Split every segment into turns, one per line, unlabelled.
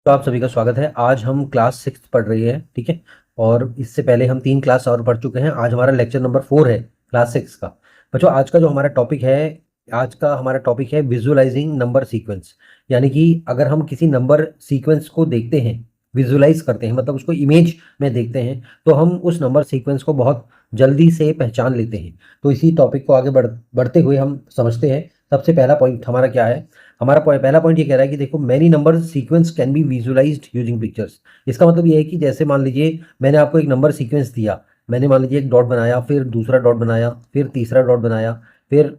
तो आप सभी का स्वागत है। आज हम क्लास 6 पढ़ रही है, ठीक है। और इससे पहले हम 3 क्लास और पढ़ चुके हैं। आज हमारा लेक्चर नंबर 4 है क्लास 6 का। बच्चों, आज का हमारा टॉपिक है विजुअलाइजिंग नंबर सीक्वेंस। यानी कि अगर हम किसी नंबर सीक्वेंस को देखते हैं, विजुअलाइज करते हैं, मतलब उसको इमेज में देखते हैं, तो हम उस नंबर सीक्वेंस को बहुत जल्दी से पहचान लेते हैं। तो इसी टॉपिक को आगे बढ़ते हुए हम समझते हैं। सबसे पहला पॉइंट हमारा क्या है। हमारा पहला पॉइंट ये कह रहा है कि देखो, many number sequence can be visualised using pictures. इसका मतलब ये है कि जैसे मान लीजिए मैंने आपको एक नंबर सीक्वेंस दिया। मैंने मान लीजिए एक डॉट बनाया, फिर दूसरा डॉट बनाया, फिर तीसरा डॉट बनाया, फिर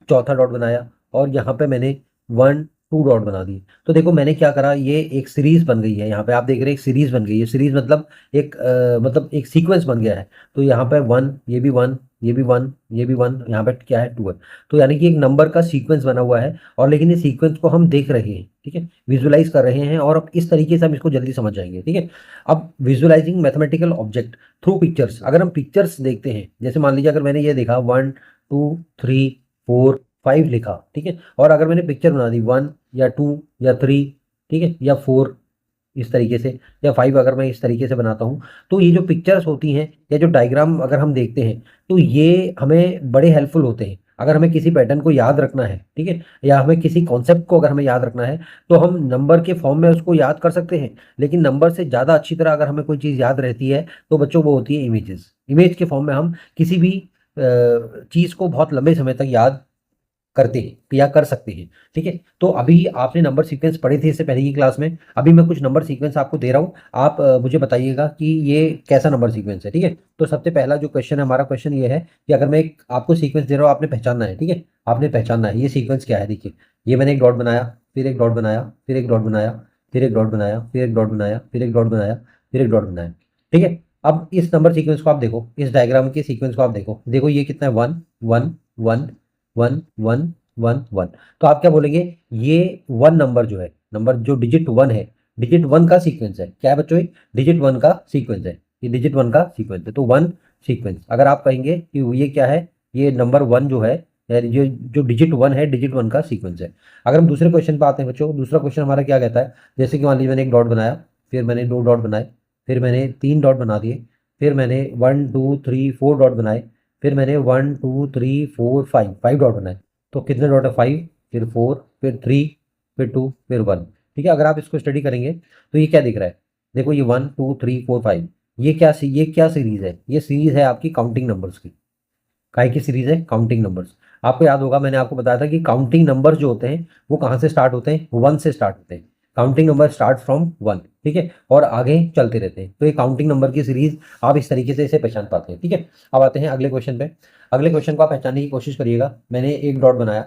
चौथा डॉट बनाया, और यहाँ पे मैंने 1 2 डॉट बना दिए। तो देखो मैंने क्या करा, ये एक सीरीज बन गई है। यहाँ पे आप देख रहे हैं एक सीरीज बन गई है। सीरीज मतलब मतलब एक सीक्वेंस बन गया है। तो यहाँ पे 1, ये भी 1, ये भी 1, ये भी 1, यहाँ पे क्या है 2 है। तो यानी कि एक नंबर का सीक्वेंस बना हुआ है, और लेकिन इस सीक्वेंस को हम देख रहे हैं, ठीक है, विजुअलाइज कर रहे हैं। और अब इस तरीके से हम इसको जल्दी समझ जाएंगे, ठीक है। अब visualising mathematical object through pictures. अगर हम पिक्चर्स देखते हैं, जैसे मान लीजिए अगर मैंने ये देखा 1 2 3 4 5 लिखा, ठीक है, और अगर मैंने पिक्चर बना दी 1 या 2 या 3, ठीक है, या 4 इस तरीके से, या 5 अगर मैं इस तरीके से बनाता हूँ, तो ये जो पिक्चर्स होती हैं या जो डायग्राम अगर हम देखते हैं, तो ये हमें बड़े हेल्पफुल होते हैं। अगर हमें किसी पैटर्न को याद रखना है, ठीक है, या हमें किसी कॉन्सेप्ट को अगर हमें याद रखना है, तो हम नंबर के फॉर्म में उसको याद कर सकते हैं। लेकिन नंबर से ज़्यादा अच्छी तरह अगर हमें कोई चीज़ याद रहती है, तो बच्चों वो होती है इमेजेस। इमेज के फॉर्म में हम किसी भी चीज़ को बहुत लंबे समय तक याद करते हैं या कर सकते हैं, ठीक है। तो अभी आपने नंबर सीक्वेंस पढ़े थे इससे पहले की क्लास में। अभी मैं कुछ नंबर सीक्वेंस आपको दे रहा हूँ, आप मुझे बताइएगा कि ये कैसा नंबर सीक्वेंस है, ठीक है। तो सबसे पहला जो क्वेश्चन है, हमारा क्वेश्चन ये है कि अगर मैं एक आपको सीक्वेंस दे रहा हूँ, आपने पहचानना है, ठीक है। आपने पहचानना है ये सीक्वेंस क्या है। देखिए, ये मैंने एक डॉट बनाया, फिर एक डॉट बनाया, फिर एक डॉट बनाया, फिर एक डॉट बनाया, फिर एक डॉट बनाया, फिर एक डॉट बनाया, फिर एक डॉट बनाया, ठीक है। अब इस नंबर सीक्वेंस को आप देखो, इस डायग्राम के सीक्वेंस को आप देखो। देखो ये कितना है, 1 1 1 1 1 1 1। तो आप क्या बोलेंगे, ये 1 नंबर जो है, नंबर जो डिजिट 1 है, डिजिट 1 का सीक्वेंस है। क्या है बच्चों, ये डिजिट 1 का सीक्वेंस है। ये डिजिट 1 का सीक्वेंस है, तो 1 सीक्वेंस। अगर आप कहेंगे कि ये क्या है, ये नंबर 1 जो है, यानी जो जो डिजिट 1 है, डिजिट 1 का सीक्वेंस है। अगर हम दूसरे क्वेश्चन पे आते हैं बच्चों, दूसरा क्वेश्चन हमारा क्या कहता है। जैसे कि मान लीजिए मैंने एक डॉट बनाया, फिर मैंने 2 डॉट बनाए, फिर मैंने 3 डॉट बना दिए, फिर मैंने 1 2 3 4 डॉट बनाए, फिर मैंने 1 2 3 4 5 डॉट बनाए। तो कितने डॉट है, 5, फिर 4, फिर 3, फिर 2, फिर 1, ठीक है। अगर आप इसको स्टडी करेंगे तो ये क्या दिख रहा है। देखो ये 1 2 3 4 5, ये क्या सीरीज है, ये सीरीज है आपकी काउंटिंग नंबर्स की। काय की सीरीज है, काउंटिंग नंबर्स। आपको याद होगा मैंने आपको बताया था कि काउंटिंग नंबर जो होते हैं वो कहाँ से स्टार्ट होते हैं, 1 से स्टार्ट होते हैं। काउंटिंग नंबर स्टार्ट फ्रॉम 1, ठीक है, और आगे चलते रहते हैं। तो ये काउंटिंग नंबर की सीरीज आप इस तरीके से इसे पहचान पाते हैं, ठीक है। अब आते हैं अगले क्वेश्चन पे। अगले क्वेश्चन को आप पहचानने की कोशिश करिएगा। मैंने एक डॉट बनाया,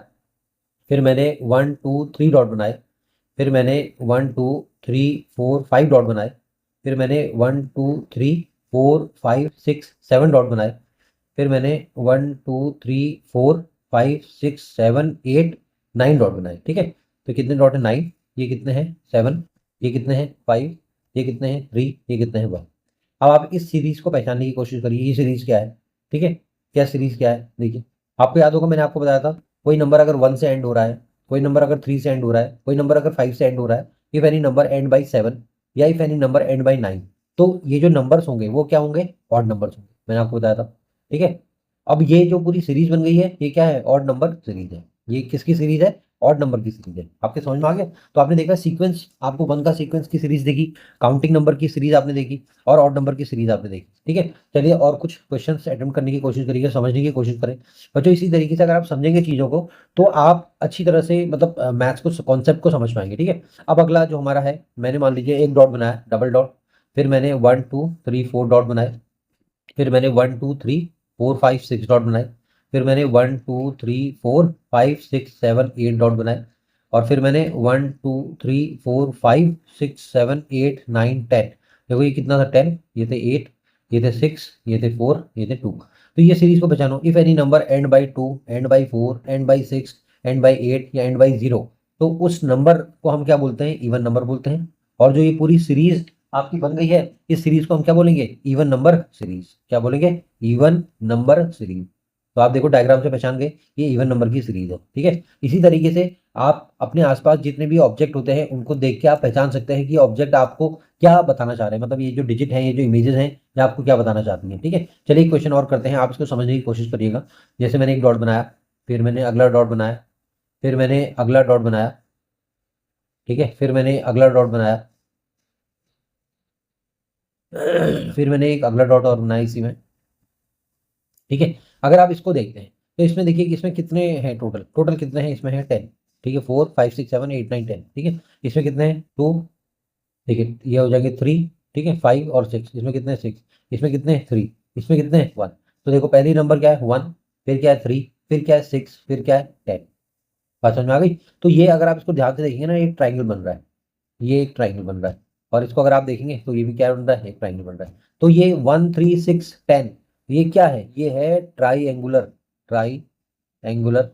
फिर मैंने 1 2 3 डॉट बनाए, फिर मैंने 1 2 3 4 5 डॉट बनाए, फिर मैंने 1 2 3 4 5 6 7 डॉट बनाए, फिर मैंने 1 2 3 4 5 6 7 8 9 डॉट बनाए, ठीक है। तो कितने डॉट है, 9, ये कितने हैं 7, ये कितने हैं 5, ये कितने हैं 3, ये कितने हैं 1। अब आप इस सीरीज को पहचानने की कोशिश करिए, ये सीरीज क्या है, ठीक है। क्या सीरीज क्या है, देखिए। आपको याद होगा मैंने आपको बताया था, कोई नंबर अगर 1 से एंड हो रहा है, कोई नंबर अगर 3 से एंड हो रहा है, कोई नंबर अगर 5 से एंड हो रहा है, if any number and by 7 या if any number and by 9, तो ये जो नंबर्स होंगे वो क्या होंगे, ऑड नंबर्स होंगे। मैंने आपको बताया था, ठीक है। अब ये जो पूरी सीरीज बन गई है, ये क्या है, ऑड नंबर सीरीज है। ये किसकी सीरीज है, ऑड नंबर की सीरीज है। आपके समझ में आ गया। तो आपने देखा सीक्वेंस, आपको 1 का सीक्वेंस की सीरीज देखी, काउंटिंग नंबर की सीरीज आपने देखी, और ऑड नंबर की सीरीज आपने देखी, ठीक है। चलिए और कुछ क्वेश्चंस अटेम्प्ट करने की कोशिश करिए, समझने की कोशिश करें बच्चों। इसी तरीके से अगर आप समझेंगे चीज़ों को, तो आप अच्छी तरह से मतलब मैथ्स को, कॉन्सेप्ट को समझ पाएंगे, ठीक है। अब अगला जो हमारा है, मैंने मान लीजिए एक डॉट बनाया, डबल डॉट, फिर मैंने 1 2 3 4 डॉट बनाए, फिर मैंने 1 2 3 4 5 6 डॉट बनाए, फिर मैंने 1 2 3 4 5 6 7 8 डॉट बनाए, और फिर मैंने 1 2 3 4 5 6 7 8 9 10। देखो ये कितना था, 10, ये थे 8, ये थे 6, ये थे 4, ये थे 2। तो ये सीरीज को पहचानो। If any number and by 2, and by 4, and by 6, and by 8 या एंड बाई 0, तो उस नंबर को हम क्या बोलते हैं, इवन नंबर बोलते हैं। और जो ये पूरी सीरीज आपकी बन गई है, इस सीरीज को हम क्या बोलेंगे, इवन नंबर सीरीज। क्या बोलेंगे, इवन नंबर सीरीज। तो आप देखो डायग्राम से पहचान गए, ये इवन नंबर की सीरीज है, ठीक है। इसी तरीके से आप अपने आसपास जितने भी ऑब्जेक्ट होते हैं उनको देख के आप पहचान सकते हैं कि ऑब्जेक्ट आपको क्या बताना चाह रहे हैं, मतलब ये जो डिजिट है, ये जो इमेजेस हैं, ये आपको क्या बताना चाहती हैं। ठीक है, चलिए एक क्वेश्चन और करते हैं, आप इसको समझने की कोशिश करिएगा। जैसे मैंने एक डॉट बनाया, फिर मैंने अगला डॉट बनाया, फिर मैंने अगला डॉट बनाया, ठीक है, फिर मैंने अगला डॉट बनाया, फिर मैंने एक अगला डॉट और बनाया इसी में। ठीक है, अगर आप इसको देखते हैं तो इसमें देखिए कि इसमें कितने हैं, टोटल टोटल कितने हैं, इसमें है 10। ठीक है, 4 5 6 7 8 9 10। ठीक है, इसमें कितने हैं, 2। ठीक है, ये हो जाएंगे 3। ठीक है, 5 और 6, इसमें कितने हैं, 6। इसमें कितने हैं, 3। इसमें कितने हैं, 1। तो देखो पहली नंबर क्या है, 1, फिर क्या है 3, फिर क्या है 6, फिर क्या है 10। बात समझ में आ गई। तो ये अगर आप इसको ध्यान से देखेंगे ना, एक ट्राइंगल बन रहा है, ये एक ट्राइंगल बन रहा है। और इसको अगर आप देखेंगे तो ये भी क्या बन रहा है, एक ट्राइंगल बन रहा है। तो ये 1 3 6 10, ये क्या है, ये है try angular, try angular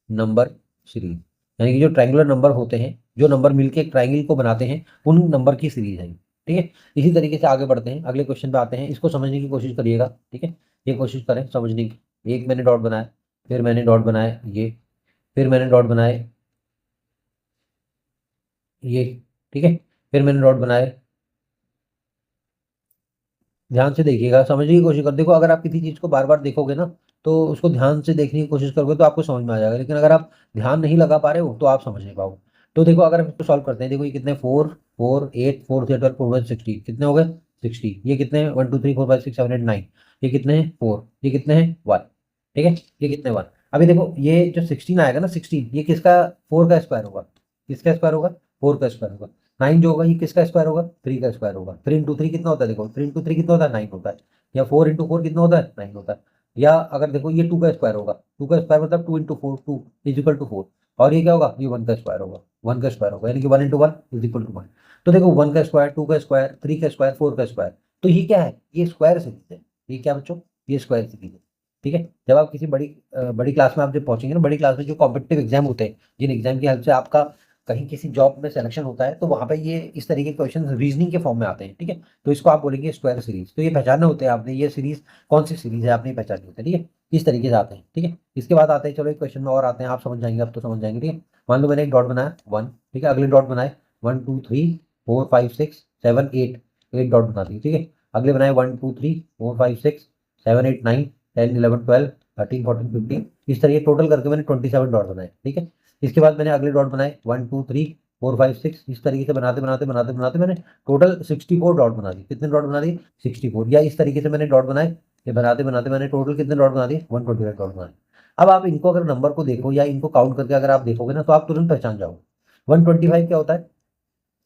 number series. यानी कि जो ट्रायंगुलर नंबर होते हैं, जो नंबर मिलके एक ट्रायंगल को बनाते हैं, उन नंबर की सीरीज है। ठीक है, इसी तरीके से आगे बढ़ते हैं, अगले क्वेश्चन पे आते हैं, इसको समझने की कोशिश करिएगा। ठीक है, ये कोशिश करें समझने की। एक मैंने डॉट बनाया, फिर मैंने डॉट बनाया ये, फिर मैंने डॉट बनाए ये। ठीक है, फिर मैंने डॉट बनाए, ध्यान से देखिएगा, समझने की कोशिश कर, देखो अगर आप किसी चीज़ को बार बार देखोगे ना, तो उसको ध्यान से देखने की कोशिश करोगे तो आपको समझ में आ जाएगा, लेकिन अगर आप ध्यान नहीं लगा पा रहे हो तो आप समझ नहीं पाओगे। तो देखो अगर हम इसको सॉल्व करते हैं, देखो ये कितने, 4 4 8 4 12 4 16 कितने हो गए, 60। ये कितने हैं, 1 2 3 4 5 6 7 8 9। ये कितने हैं, 4। ये कितने हैं, 1। ठीक है, ये कितने, 1। अभी देखो ये जो 16 आएगा ना, 16 ये किसका, 4 का स्क्वायर होगा, किसका स्क्वायर होगा, 4 का स्क्वायर होगा। 9 जो होगा ये किसका स्क्वायर होगा, 3 का स्क्वायर होगा। 3 इंटू 3 कितना होता है, देखो 3 इंटू 3 कितना होता है, 9 होता है। या 4 इंटू 4 कितना होता है, 9 होता है। या अगर देखो ये 2 का स्क्वायर होगा, 2 का स्क्वायर मतलब 2 इंटू 4, 2 इज इक्वल टू 4। और ये क्या होगा, ये 1 का स्क्वायर होगा, 1 का स्क्वायर होगा, यानी कि 1 इंटू 1 इज इक्वल टू 1। तो देखो 1 का स्क्वायर, 2 का स्क्वायर, 3 का स्क्वायर, 4 का स्क्वायर, तो ये क्या है, ये स्क्वायर सीरीज है। ये क्या बच्चों, ये स्क्वायर सीरीज है। ठीक है, जब आप किसी बड़ी क्लास में आप जब पहुंचेंगे ना, बड़ी क्लास में जो कॉम्पिटेटिव एग्जाम होते हैं, जिन एग्जाम की हेल्प से आपका कहीं किसी जॉब में सिलेक्शन होता है, तो वहां पे ये इस तरीके के क्वेश्चन रीजनिंग के फॉर्म में आते हैं। ठीक है, तो इसको आप बोलेंगे स्क्वायर सीरीज। तो ये पहचानने होते हैं आपने, ये सीरीज कौन सी सीरीज है आपने ये पहचानी होती है। ठीक है, इस तरीके से आते हैं। ठीक है, इसके बाद आते हैं, चलो एक क्वेश्चन में और आते हैं, आप समझ जाएंगे, अब तो समझ जाएंगे। ठीक है, मान लो मैंने एक डॉट बनाया 1। ठीक है, अगले डॉट बनाए 1 2 3 4 5 6 7 8, 8 डॉट बना दिए। ठीक है, अगले बनाए 1 2 3 4 5 6 7 8 9 10 11 12 13 14 15, इस तरीके टोटल करके मैंने 27 डॉट बनाए। ठीक है, इसके बाद मैंने अगले डॉट बनाए 1 2 3 4 5 6, इस तरीके से बनाते बनाते बनाते बनाते मैंने टोटल 64 डॉट बना दिए। कितने डॉट बना दिए, 64। या इस तरीके से मैंने डॉट बनाए, ये बनाते बनाते मैंने टोटल कितने डॉट बना दिए, 125 डॉट बना दिए। अब आप इनको अगर नंबर को देखो या इनको काउंट करके अगर आप देखोगे ना, तो आप तुरंत पहचान जाओगे। 125 क्या होता है,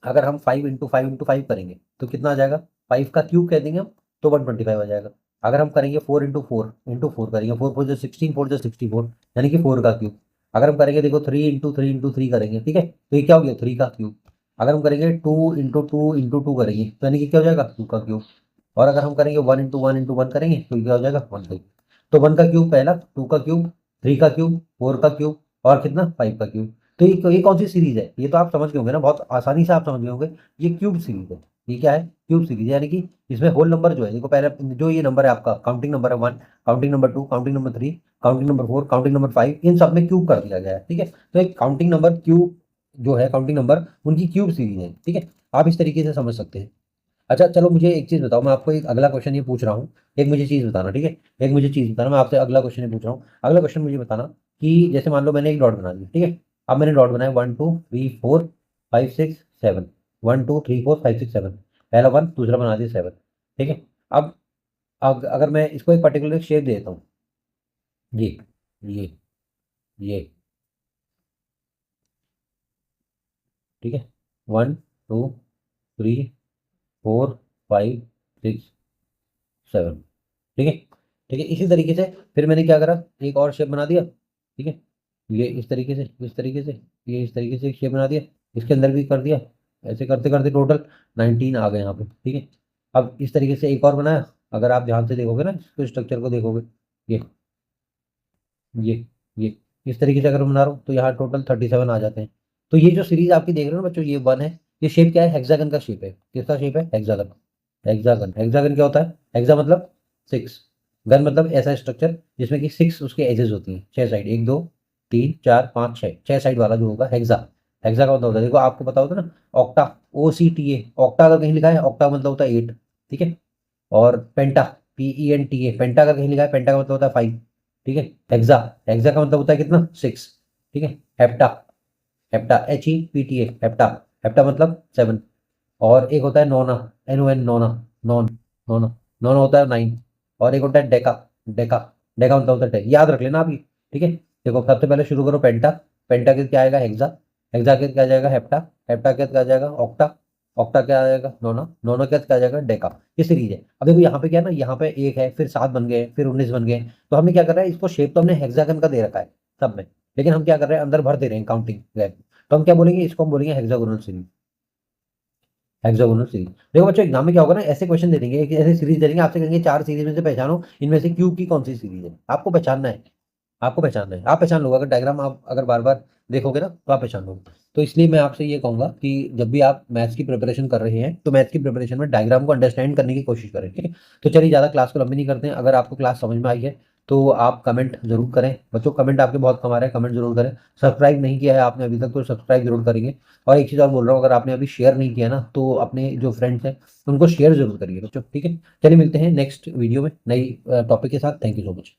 अगर हम 5 इंटू 5 करेंगे तो कितना आ जाएगा, 5 का क्यूब कह देंगे हम, तो 125 आ जाएगा। अगर हम करेंगे 4 इंटू 4 करेंगे, 4 4 जो 16, 4 जो 64, यानी कि 4 का क्यूब। अगर हम करेंगे देखो 3 इंटू 3 करेंगे, ठीक है, तो ये क्या हो गया, 3 का क्यूब। अगर हम करेंगे 2 इंटू 2 करेंगे, तो यानी कि क्या हो जाएगा, 2 का क्यूब। और अगर हम करेंगे 1 इंटू 1 करेंगे, तो ये क्या हो जाएगा, 1 का क्यूब। तो 1 का क्यूब पहला, 2 का क्यूब, 3 का क्यूब, 4 का क्यूब, और कितना, 5 का क्यूब। तो ये कौन सी सीरीज है, ये तो आप समझ गए होंगे ना, बहुत आसानी से आप समझ गए होंगे। ये क्यूब सीरीज है। ये क्या है, क्यूब सीरीज, यानी कि इसमें होल नंबर जो है, देखो पहले जो ये नंबर है आपका, काउंटिंग नंबर है 1, counting number 2, counting number 3, counting number 4, counting number 5, इन सब में क्यूब कर दिया गया है। ठीक है, तो एक काउंटिंग नंबर क्यूब जो है, काउंटिंग नंबर उनकी क्यूब सीरीज है। ठीक है, आप इस तरीके से समझ सकते हैं। अच्छा चलो मुझे एक चीज बताओ, मैं आपको एक अगला क्वेश्चन ये पूछ रहा हूँ, एक मुझे चीज बताना। ठीक है, एक मुझे चीज बताना, मैं आपसे अगला क्वेश्चन ये पूछ रहा हूँ। अगला क्वेश्चन मुझे बताना कि जैसे मान लो मैंने एक डॉट बना दिया। ठीक है, अब मैंने डॉट बनाया 1 2 3 4 5 6 7, 1 2 3 4 5 6 7, पहला 1, दूसरा बना दिया 7। ठीक है, अब अगर मैं इसको एक पर्टिकुलर शेप दे देता हूँ, ये ये ये, ठीक है, 1 2 3 4 5 6 7, ठीक है। ठीक है, इसी तरीके से फिर मैंने क्या करा, एक और शेप बना दिया। ठीक है, ये इस तरीके से, इस तरीके से, ये इस तरीके से एक शेप बना दिया, इसके अंदर भी कर दिया। ऐसे करते करते टोटल 19 आ गए यहाँ पे। ठीक है, अब इस तरीके से एक और बनाया, अगर आप ध्यान से देखोगे ना, इसको स्ट्रक्चर को देखोगे, ये ये ये इस तरीके से अगर मैं बना रहा हूँ, तो यहाँ टोटल 37 आ जाते हैं। तो ये जो सीरीज आपकी देख रहे हो ना बच्चों, ये 1 है। ये शेप क्या है, हेक्सागन का शेप है। किसका शेप है, हेक्सागन। हेक्सागन, हेक्सागन क्या होता है, हेक्सा मतलब 6, गन मतलब ऐसा स्ट्रक्चर जिसमें कि 6 उसके एजेस होती हैं, 6 साइड, 1 2 3 4 5 6, 6 साइड वाला जो होगा हेक्सा। हेक्सा का मतलब होता है, देखो आपको पता होता है ना, ऑक्टा, OCTA, ऑक्टा अगर कहीं लिखा है, ऑक्टा मतलब होता है 8, ठीक है। और पेंटा, PENTA, पेंटा अगर कहीं लिखा है, पेंटा का मतलब होता है 5, ठीक है। हेक्सा, हेक्सा का मतलब होता है कितना, 6, ठीक है। Hepta, hepta, HEPTA, hepta, hepta मतलब 7। और एक होता है नोना, NON, नोना, नॉन, नोना, नोना होता है 9। और एक होता है डेका, डेका, डेका मतलब होता है 10, याद रख लेना आप ये, ठीक है। देखो सबसे पहले शुरू करो पेंटा, पेंटा के क्या आएगा हेक्सा, हेक्सा के क्या आ जाएगा हेप्टा, हेप्टा के क्या आ जाएगा ऑक्टा, ऑक्टा क्या आ जाएगा नोना, नोना के क्या आ जाएगा डेका। ये सीरीज है। अब देखो यहाँ पे क्या है ना, यहाँ पे 1 है, फिर 7 बन गए, फिर 19 बन गए। तो हमने क्या कर रहा है, इसको शेप तो हमने हेक्सागन का दे रखा है सब में, लेकिन हम क्या कर रहे हैं, अंदर भर दे रहे हैं काउंटिंग गैप। तो हम क्या बोलेंगे, इसको हम बोलेंगे हेक्सागोनल सीरीज, हेक्सागोनल सीरीज। देखो बच्चों एग्जाम में क्या होगा ना, ऐसे क्वेश्चन दे देंगे, एक ऐसे सीरीज दे देंगे, आपसे कहेंगे 4 सीरीज में से पहचानो इनमें से क्यू की कौन सी सीरीज है। आपको पहचानना है, आपको पहचानना है, आप पहचान लोगे। अगर डायग्राम आप अगर बार बार देखोगे ना तो आप पहचान लोगे। तो इसलिए मैं आपसे ये कहूंगा कि जब भी आप मैथ्स की प्रिपरेशन कर रहे हैं, तो मैथ्स की प्रिपरेशन में डायग्राम को अंडरस्टैंड करने की कोशिश करें, ठीक है। तो चलिए ज़्यादा क्लास को लंबी नहीं करते हैं। अगर आपको क्लास समझ में आई है तो आप कमेंट जरूर करें बच्चों, कमेंट आपके बहुत कम आ रहे हैं, कमेंट जरूर करें। सब्सक्राइब नहीं किया है आपने अभी तक तो सब्सक्राइब जरूर करेंगे। और एक चीज़ और बोल रहा हूँ, अगर आपने अभी शेयर नहीं किया ना, तो अपने जो फ्रेंड्स हैं उनको शेयर जरूर करिए बच्चों, ठीक है। चलिए मिलते हैं नेक्स्ट वीडियो में नई टॉपिक के साथ। Thank you so much.